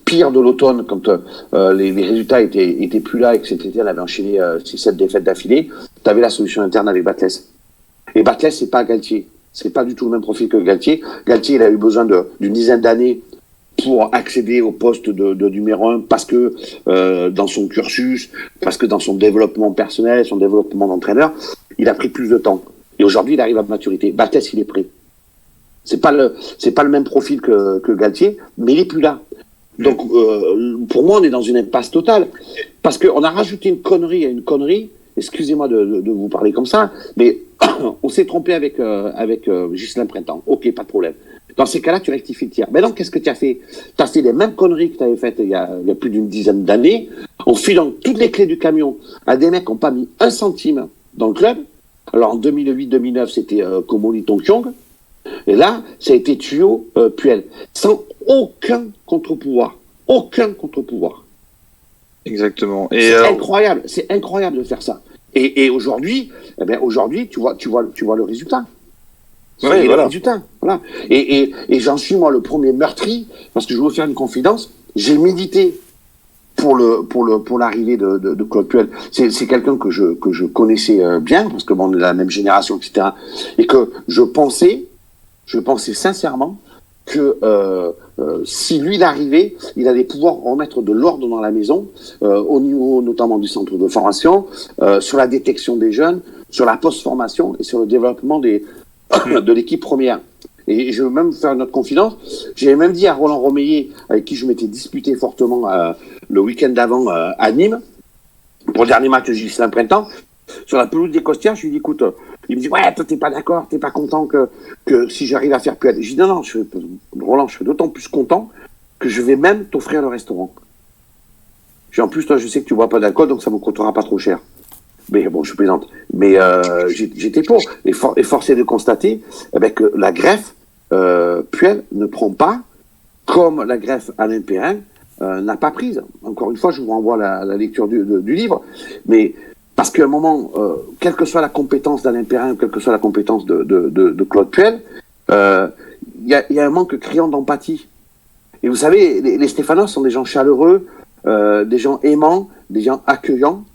pire de l'automne, quand les résultats étaient plus là et que c'était, elle avait enchaîné 6-7 défaites d'affilée, tu avais la solution interne avec Batles. Et Batles, c'est pas Galtier. C'est pas du tout le même profil que Galtier. Galtier, il a eu besoin d'une dizaine d'années pour accéder au poste de numéro 1 parce que dans son cursus, parce que dans son développement personnel, son développement d'entraîneur, il a pris plus de temps. Et aujourd'hui, il arrive à maturité. Batles, il est prêt. C'est pas le même profil que Galtier, mais il est plus là. Donc, pour moi, on est dans une impasse totale. Parce qu'on a rajouté une connerie à une connerie. Excusez-moi de vous parler comme ça, mais on s'est trompé avec Ghislain Printemps. Ok, pas de problème. Dans ces cas-là, tu rectifies le tir. Mais donc, qu'est-ce que tu as fait? Tu as fait les mêmes conneries que tu avais faites il y a plus d'une dizaine d'années, en filant toutes les clés du camion à des mecs qui n'ont pas mis un centime dans le club. Alors, en 2008-2009, c'était Komoli Tonkyong. Et là, ça a été Tuyau Puel, sans aucun contre-pouvoir. Aucun contre-pouvoir. Exactement. Et c'est incroyable de faire ça. Et aujourd'hui, tu vois le résultat. Ouais, le résultat. Voilà. Et j'en suis moi le premier meurtri, parce que je veux vous faire une confidence. J'ai milité pour l'arrivée de Claude Puel. C'est quelqu'un que je connaissais bien, parce que bon, on est de la même génération, etc. Et que je pensais sincèrement que si lui l'arrivait, il allait pouvoir remettre de l'ordre dans la maison, au niveau notamment du centre de formation, sur la détection des jeunes, sur la post-formation et sur le développement de l'équipe première. Et je veux même faire une autre confidence. J'ai même dit à Roland Romeillet, avec qui je m'étais disputé fortement le week-end d'avant à Nîmes, pour le dernier match de Ghislain Printemps, sur la pelouse des Costières, je lui dis, écoute, il me dit, ouais, toi, t'es pas d'accord, t'es pas content que si j'arrive à faire plus. Je dis, non, Roland, je suis d'autant plus content que je vais même t'offrir le restaurant. En plus, toi, je sais que tu bois pas d'alcool, donc ça me coûtera pas trop cher. Mais bon, je plaisante. Mais j'étais pour. Et force est de constater que la greffe, Puel ne prend pas, comme la greffe Alain Perrin n'a pas prise. Encore une fois, je vous renvoie la lecture du livre. Mais parce qu'à un moment, quelle que soit la compétence d'Alain Perrin, quelle que soit la compétence de Claude Puel, il y a un manque criant d'empathie. Et vous savez, les Stéphanos sont des gens chaleureux, des gens aimants, des gens accueillants,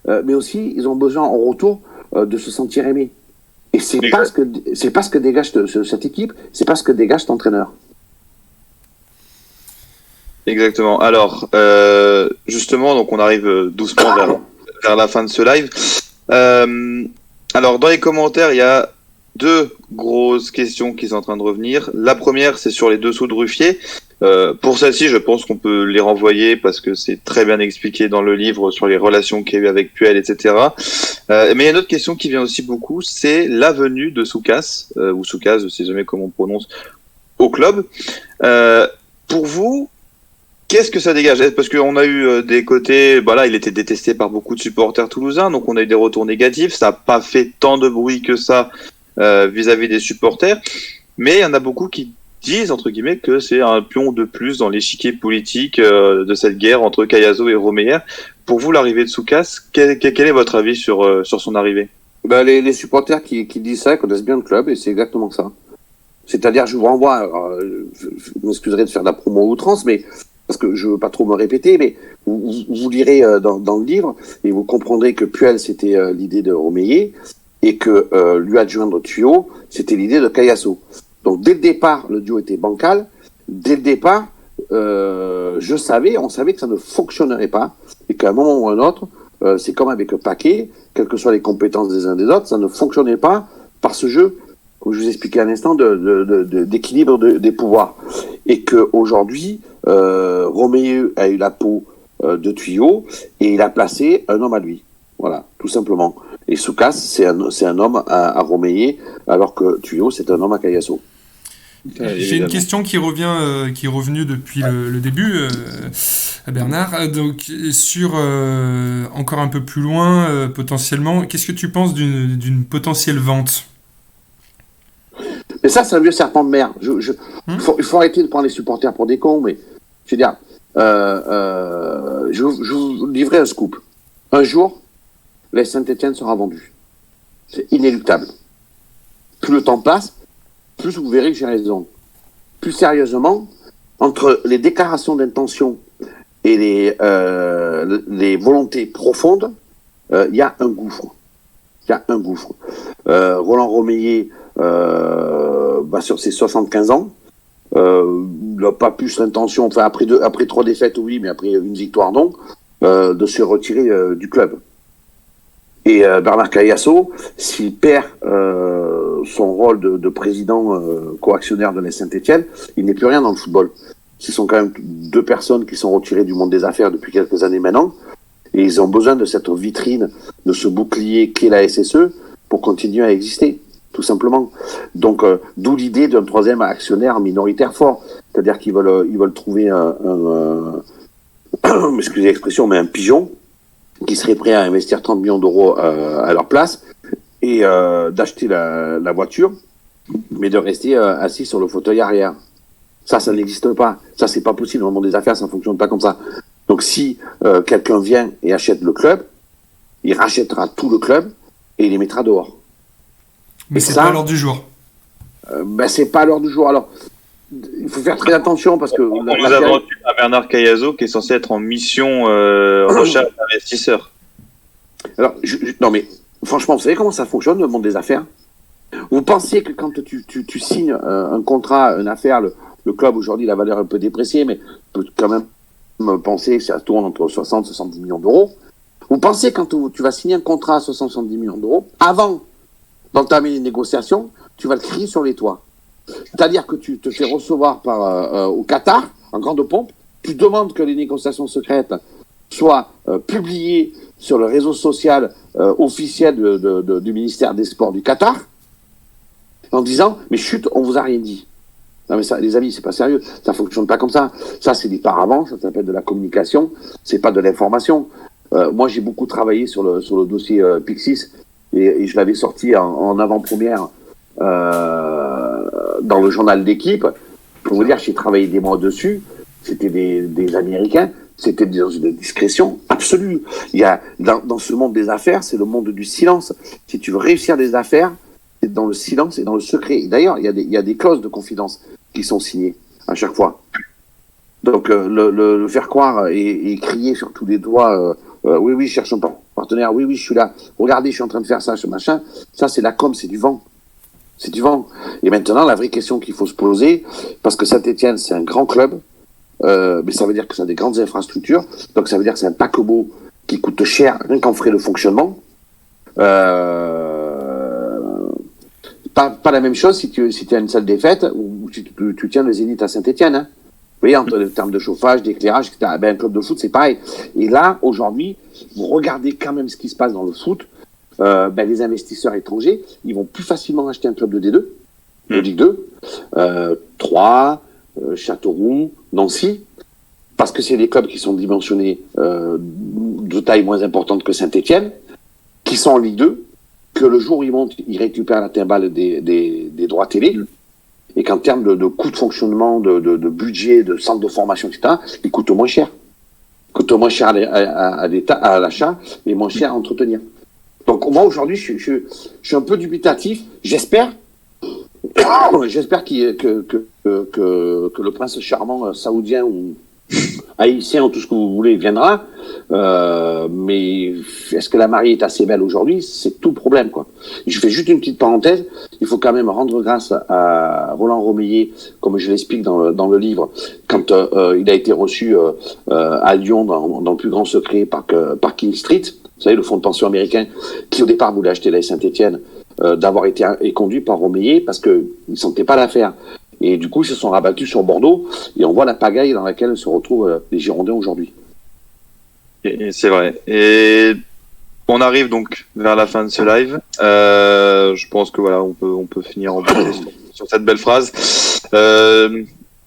mais aussi ils ont besoin en retour de se sentir aimés. Et c'est pas ce que dégage cette équipe, c'est pas ce que dégage cet entraîneur. Exactement. Alors, justement, donc on arrive doucement vers la fin de ce live. Alors, dans les commentaires, il y a deux grosses questions qui sont en train de revenir. La première, c'est sur les dessous de Ruffier. Pour celle-ci, je pense qu'on peut les renvoyer parce que c'est très bien expliqué dans le livre sur les relations qu'il y a eu avec Puel, etc. Mais il y a une autre question qui vient aussi beaucoup, c'est la venue de Soukas, ou Soukas, je sais jamais comment on prononce, au club. Pour vous, qu'est-ce que ça dégage? Parce qu'on a eu des côtés, voilà, il était détesté par beaucoup de supporters toulousains, donc on a eu des retours négatifs, ça n'a pas fait tant de bruit que ça vis-à-vis des supporters, mais il y en a beaucoup qui disent, entre guillemets, que c'est un pion de plus dans l'échiquier politique de cette guerre entre Cayazo et Romeyer. Pour vous, l'arrivée de Soukas, quel est votre avis sur son arrivée? Les supporters qui disent ça connaissent bien le club, et c'est exactement ça. C'est-à-dire, je vous renvoie, je m'excuserai de faire de la promo outrance, mais parce que je veux pas trop me répéter, mais vous lirez dans le livre, et vous comprendrez que Puel, c'était l'idée de Romeyer, et que lui adjoindre Tuyau, c'était l'idée de Cayazo. Donc dès le départ, le duo était bancal. Dès le départ, on savait que ça ne fonctionnerait pas, et qu'à un moment ou à un autre, c'est comme avec Paquet, quelles que soient les compétences des uns des autres, ça ne fonctionnait pas par ce jeu, comme je vous expliquais à l'instant, d'équilibre des pouvoirs. Et qu'aujourd'hui, Romeyer a eu la peau de Tuyau, et il a placé un homme à lui. Voilà, tout simplement. Et Soukas, c'est un homme à Romeyer, alors que Tuyau, c'est un homme à Cayazo. J'ai une question qui est revenue depuis le début, à Bernard. Donc, sur encore un peu plus loin, potentiellement, qu'est-ce que tu penses d'une potentielle vente? Mais ça, c'est un vieux serpent de mer. Il faut arrêter de prendre les supporters pour des cons, mais je veux dire, je vous livrerai un scoop. Un jour, la Saint-Etienne sera vendue. C'est inéluctable. Plus le temps passe, plus vous verrez que j'ai raison. Plus sérieusement, entre les déclarations d'intention et les volontés profondes, il y a un gouffre. Roland Romeyer, sur ses 75 ans, il n'a pas plus l'intention, enfin après 3 défaites, oui, mais après une victoire, non, de se retirer du club. Et Bernard Cayazo, s'il perd son rôle de président coactionnaire de la Saint-Etienne, il n'est plus rien dans le football. Ce sont quand même 2 personnes qui sont retirées du monde des affaires depuis quelques années maintenant, et ils ont besoin de cette vitrine, de ce bouclier qu'est la SSE pour continuer à exister, tout simplement. Donc, d'où l'idée d'un 3e actionnaire minoritaire fort, c'est-à-dire qu'ils veulent trouver excusez l'expression, mais un pigeon qui serait prêt à investir 30 millions d'euros à leur place et d'acheter la voiture, mais de rester assis sur le fauteuil arrière. Ça n'existe pas. Ça, c'est pas possible. Dans le monde des affaires, ça fonctionne pas comme ça. Donc, si quelqu'un vient et achète le club, il rachètera tout le club et il les mettra dehors. Mais c'est pas à l'heure du jour. C'est pas à l'heure du jour. Alors, il faut faire très attention parce que... On nous a vendu à Bernard Cayazo qui est censé être en mission recherche d'investisseurs. Alors, non mais, franchement, vous savez comment ça fonctionne, le monde des affaires? Vous pensiez que quand tu signes un contrat, une affaire, le club aujourd'hui, la valeur est un peu dépréciée, mais peut quand même penser que ça tourne entre 60 et 70 millions d'euros. Vous pensez quand tu vas signer un contrat à 70 millions d'euros, avant d'entamer les négociations, tu vas le crier sur les toits. C'est-à-dire que tu te fais recevoir au Qatar, en grande pompe, tu demandes que les négociations secrètes soient publiées sur le réseau social officiel du ministère des Sports du Qatar, en disant « mais chut, on vous a rien dit ». Non mais ça, les amis, c'est pas sérieux, ça fonctionne pas comme ça. Ça, c'est des paravents, ça s'appelle de la communication, c'est pas de l'information. Moi, j'ai beaucoup travaillé sur le dossier Pixis, et je l'avais sorti en avant-première dans le journal d'équipe. Pour vous dire, j'ai travaillé des mois dessus. C'était des Américains. C'était dans une discrétion absolue. Il y a dans ce monde des affaires, c'est le monde du silence. Si tu veux réussir des affaires, c'est dans le silence et dans le secret. Et d'ailleurs, il y a des clauses de confidence qui sont signées à chaque fois. Donc le faire croire et crier sur tous les doigts, oui, je cherche un partenaire. Oui, je suis là. Regardez, je suis en train de faire ça, ce machin. Ça, c'est la com, c'est du vent. C'est du vent. Et maintenant, la vraie question qu'il faut se poser, parce que Saint-Etienne, c'est un grand club, mais ça veut dire que ça a des grandes infrastructures, donc ça veut dire que c'est un paquebot qui coûte cher, rien qu'en frais de fonctionnement. Pas la même chose si tu as une salle des fêtes ou tu tiens le Zénith à Saint-Etienne. Hein. Vous voyez, en termes de chauffage, d'éclairage, etc. Un club de foot, c'est pareil. Et là, aujourd'hui, vous regardez quand même ce qui se passe dans le foot. Les investisseurs étrangers, ils vont plus facilement acheter un club de D2, de Ligue 2, Troyes, Châteauroux, Nancy, parce que c'est des clubs qui sont dimensionnés de taille moins importante que Saint-Etienne, qui sont en Ligue 2, que le jour où ils montent, ils récupèrent la timbale des droits télé, et qu'en termes de coûts de fonctionnement, de budget, de centre de formation, etc., il coûte moins cher. Il coûte moins cher à l'achat et moins cher à entretenir. Donc moi aujourd'hui, je suis un peu dubitatif. J'espère que le prince charmant saoudien ou haïtien ou tout ce que vous voulez viendra. Mais est-ce que la mariée est assez belle aujourd'hui? C'est tout le problème, quoi. Je fais juste une petite parenthèse. Il faut quand même rendre grâce à Roland Romeillet, comme je l'explique dans le livre, quand il a été reçu à Lyon dans le plus grand secret par King Street. Vous savez, le fonds de pension américain qui au départ voulait acheter la Saint-Étienne, d'avoir été conduit par Romeillet parce que il sentait pas l'affaire. Et du coup, ils se sont rabattus sur Bordeaux et on voit la pagaille dans laquelle se retrouvent les Girondins aujourd'hui. Et c'est vrai. Et on arrive donc vers la fin de ce live. Je pense que voilà, on peut finir en beauté sur cette belle phrase.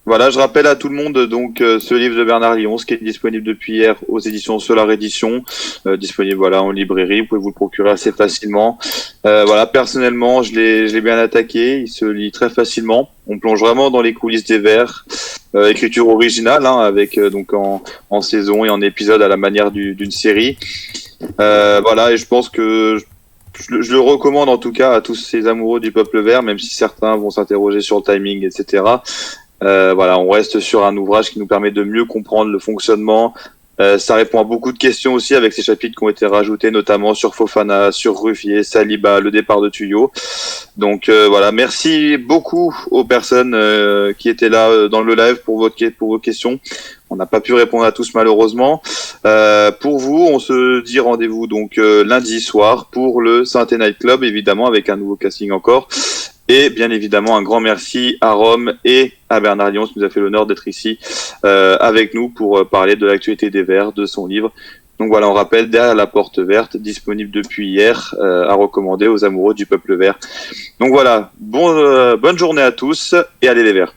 Voilà, je rappelle à tout le monde donc ce livre de Bernard Lyons qui est disponible depuis hier aux éditions Solar Édition, disponible voilà en librairie, vous pouvez vous le procurer assez facilement. Voilà, personnellement, je l'ai bien attaqué, il se lit très facilement. On plonge vraiment dans les coulisses des Verts, écriture originale hein, avec donc en saison et en épisode à la manière d'une série. Voilà, et je pense que je le recommande en tout cas à tous ces amoureux du peuple vert, même si certains vont s'interroger sur le timing, etc. Voilà, on reste sur un ouvrage qui nous permet de mieux comprendre le fonctionnement. Ça répond à beaucoup de questions aussi avec ces chapitres qui ont été rajoutés, notamment sur Fofana, sur Ruffier, Saliba, le départ de Tuyo. Donc voilà, merci beaucoup aux personnes qui étaient là dans le live pour vos questions. On n'a pas pu répondre à tous malheureusement. Pour vous, on se dit rendez-vous donc lundi soir pour le Saint-Étienne Night Club, évidemment avec un nouveau casting encore. Et bien évidemment, un grand merci à Rome et à Bernard Lyons qui nous a fait l'honneur d'être ici avec nous pour parler de l'actualité des Verts, de son livre. Donc voilà, on rappelle Derrière la porte verte, disponible depuis hier, à recommander aux amoureux du peuple vert. Donc voilà, bonne journée à tous et allez les Verts.